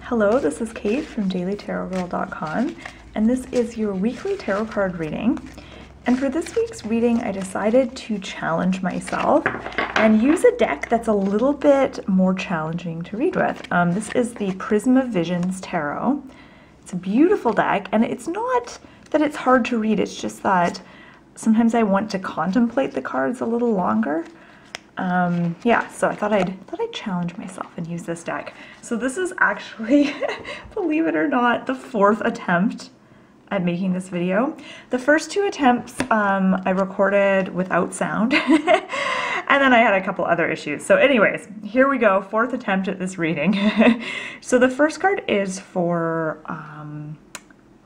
Hello, this is Kate from dailytarotgirl.com, and this is your weekly tarot card reading. And for this week's reading, I decided to challenge myself and use a deck that's a little bit more challenging to read with. This is the Prisma Visions Tarot. It's a beautiful deck, and it's not that it's hard to read, it's just that sometimes I want to contemplate the cards a little longer. Yeah, so I thought I'd challenge myself and use this deck. So this is actually, believe it or not, the fourth attempt at making this video. The first two attempts I recorded without sound, and then I had a couple other issues. So anyways, here we go, fourth attempt at this reading. So the first card is for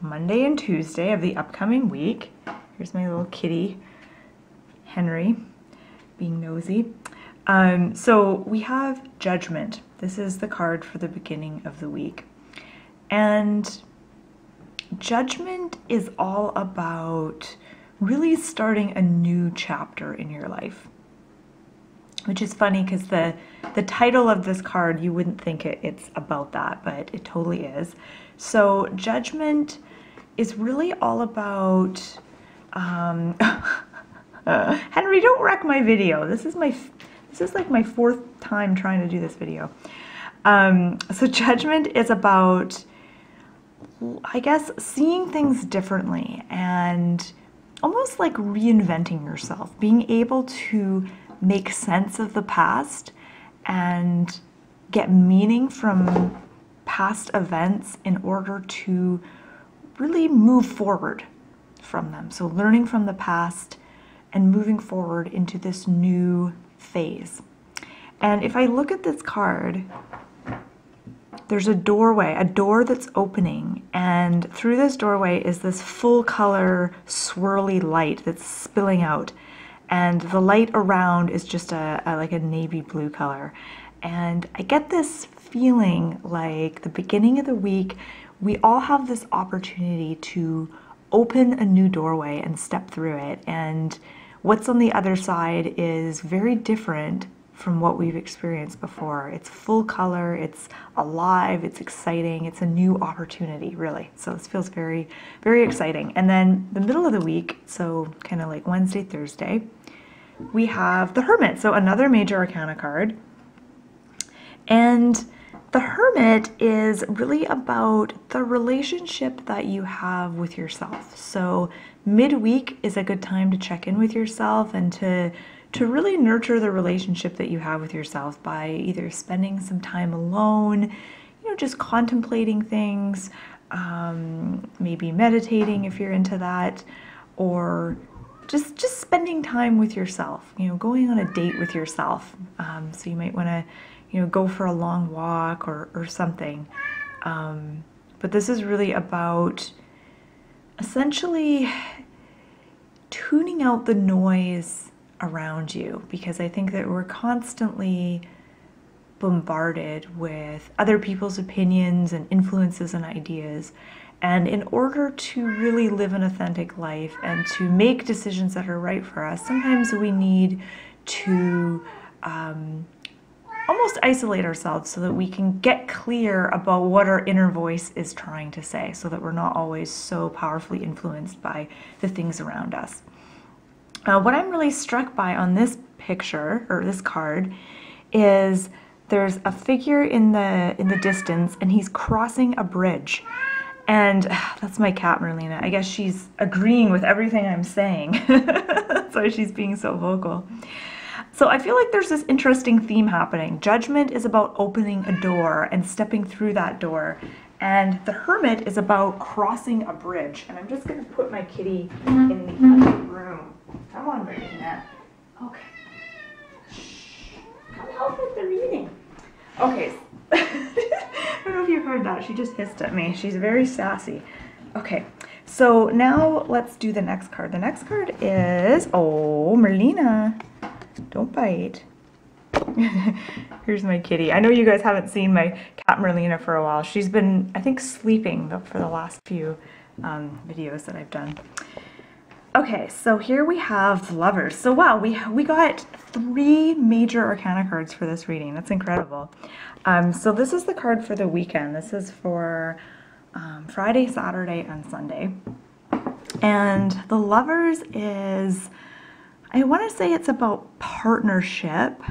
Monday and Tuesday of the upcoming week. Here's my little kitty, Henry, being nosy. So we have Judgment. This is the card for the beginning of the week. And Judgment is all about really starting a new chapter in your life. Which is funny because the title of this card, you wouldn't think it's about that, but it totally is. So Judgment is really all about... Henry, don't wreck my video. This is like my fourth time trying to do this video. So Judgment is about, I guess, seeing things differently and almost like reinventing yourself, being able to make sense of the past and get meaning from past events in order to really move forward from them. So learning from the past and moving forward into this new phase. And if I look at this card, there's a doorway, a door that's opening, and through this doorway is this full color swirly light that's spilling out, and the light around is just like a navy blue color. And I get this feeling like the beginning of the week, we all have this opportunity to open a new doorway and step through it, and what's on the other side is very different from what we've experienced before. It's full color, it's alive, it's exciting, it's a new opportunity, really. So this feels very, very exciting. And then the middle of the week, so kind of like Wednesday, Thursday, we have the Hermit, so another major arcana card. And the Hermit is really about the relationship that you have with yourself. So midweek is a good time to check in with yourself and to really nurture the relationship that you have with yourself by either spending some time alone, just contemplating things, maybe meditating if you're into that, or just spending time with yourself, going on a date with yourself. So you might want to go for a long walk or something. But this is really about essentially tuning out the noise around you, because I think that we're constantly bombarded with other people's opinions and influences and ideas. And in order to really live an authentic life and to make decisions that are right for us, sometimes we need to almost isolate ourselves so that we can get clear about what our inner voice is trying to say, so that we're not always so powerfully influenced by the things around us. What I'm really struck by on this picture, or this card, is there's a figure in the distance, and he's crossing a bridge. And that's my cat, Merlina. I guess she's agreeing with everything I'm saying. That's why she's being so vocal. So I feel like there's this interesting theme happening. Judgment is about opening a door and stepping through that door. And the Hermit is about crossing a bridge. And I'm just going to put my kitty in the other room. Come on, Marina. Okay. Shh. Come help with the reading. Okay. I don't know if you heard that. She just hissed at me. She's very sassy. Okay. So now let's do the next card. The next card is... Oh, Merlina. Don't bite. Here's my kitty. I know you guys haven't seen my cat Merlina for a while. She's been, I think, sleeping for the last few videos that I've done. Okay, so here we have the Lovers. So wow, we got 3 major arcana cards for this reading. That's incredible. So this is the card for the weekend. This is for Friday, Saturday, and Sunday. And the Lovers is, I want to say it's about partnership,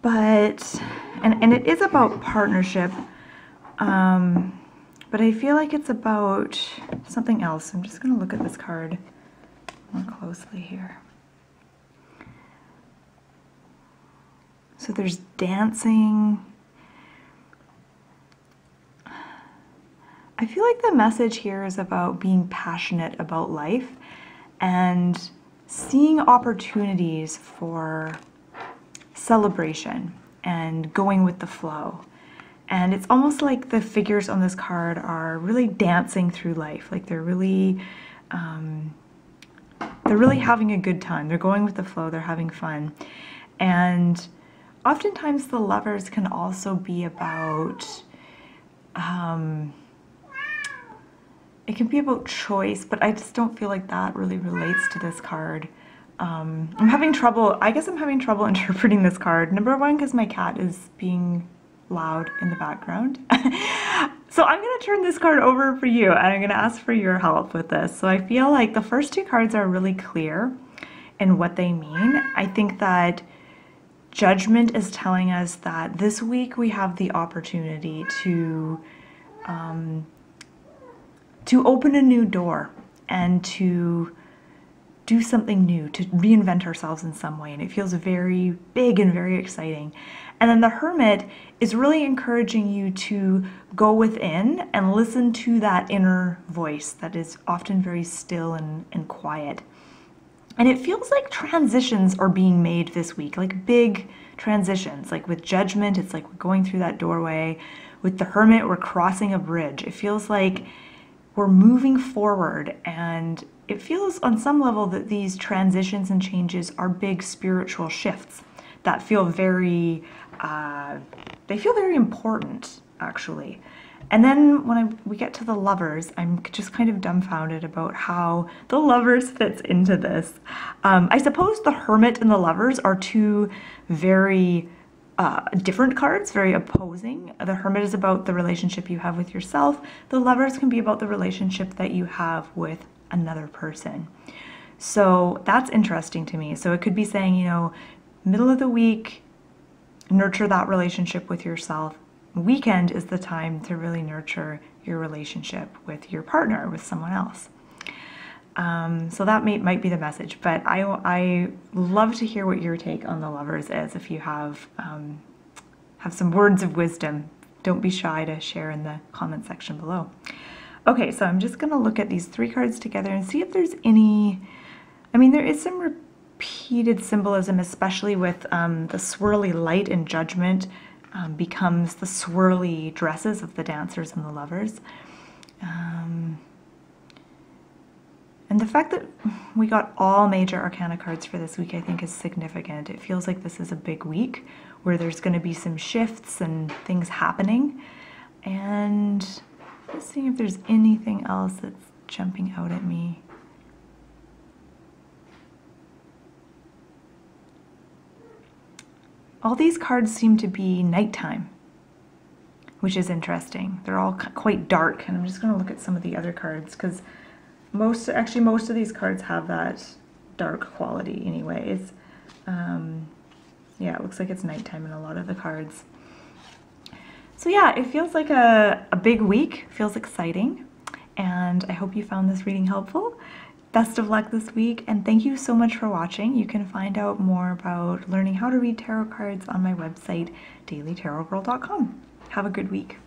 but, and it is about partnership, but I feel like it's about something else. I'm just going to look at this card more closely here. So there's dancing. I feel like the message here is about being passionate about life and seeing opportunities for celebration and going with the flow. And it's almost like the figures on this card are really dancing through life. Like they're really having a good time. They're going with the flow. They're having fun. And oftentimes the Lovers can also be about, it can be about choice, but I just don't feel like that really relates to this card. I'm having trouble, I guess I'm having trouble interpreting this card. Number one, because my cat is being loud in the background. So I'm going to turn this card over for you, and I'm going to ask for your help with this. So I feel like the first 2 cards are really clear in what they mean. I think that Judgment is telling us that this week we have the opportunity to open a new door and to do something new, to reinvent ourselves in some way, and it feels very big and very exciting. And then the Hermit is really encouraging you to go within and listen to that inner voice that is often very still and quiet. And it feels like transitions are being made this week, like big transitions. Like with Judgment, it's like we're going through that doorway. With the Hermit, we're crossing a bridge. It feels like we're moving forward, and it feels on some level that these transitions and changes are big spiritual shifts that feel very, they feel very important, actually. And then when we get to the Lovers, I'm just kind of dumbfounded about how the Lovers fits into this. I suppose the Hermit and the Lovers are 2 very different cards, very opposing. The Hermit is about the relationship you have with yourself. The Lovers can be about the relationship that you have with another person. So that's interesting to me. So it could be saying, you know, middle of the week, nurture that relationship with yourself. Weekend is the time to really nurture your relationship with your partner, with someone else. So that might be the message, but I love to hear what your take on the Lovers is. If you have some words of wisdom, don't be shy to share in the comment section below. Okay, so I'm just gonna look at these 3 cards together and see if there's any, I mean, there is some repeated symbolism, especially with the swirly light in Judgment becomes the swirly dresses of the dancers and the Lovers. And the fact that we got all major arcana cards for this week, I think, is significant. It feels like this is a big week where there's going to be some shifts and things happening. And let's see if there's anything else that's jumping out at me. All these cards seem to be nighttime, which is interesting. They're all quite dark, and I'm just going to look at some of the other cards because most of these cards have that dark quality anyways. Yeah, it looks like it's nighttime in a lot of the cards. So yeah, it feels like a big week, feels exciting, and I hope you found this reading helpful. Best of luck this week, and thank you so much for watching. You can find out more about learning how to read tarot cards on my website, dailytarotgirl.com. Have a good week.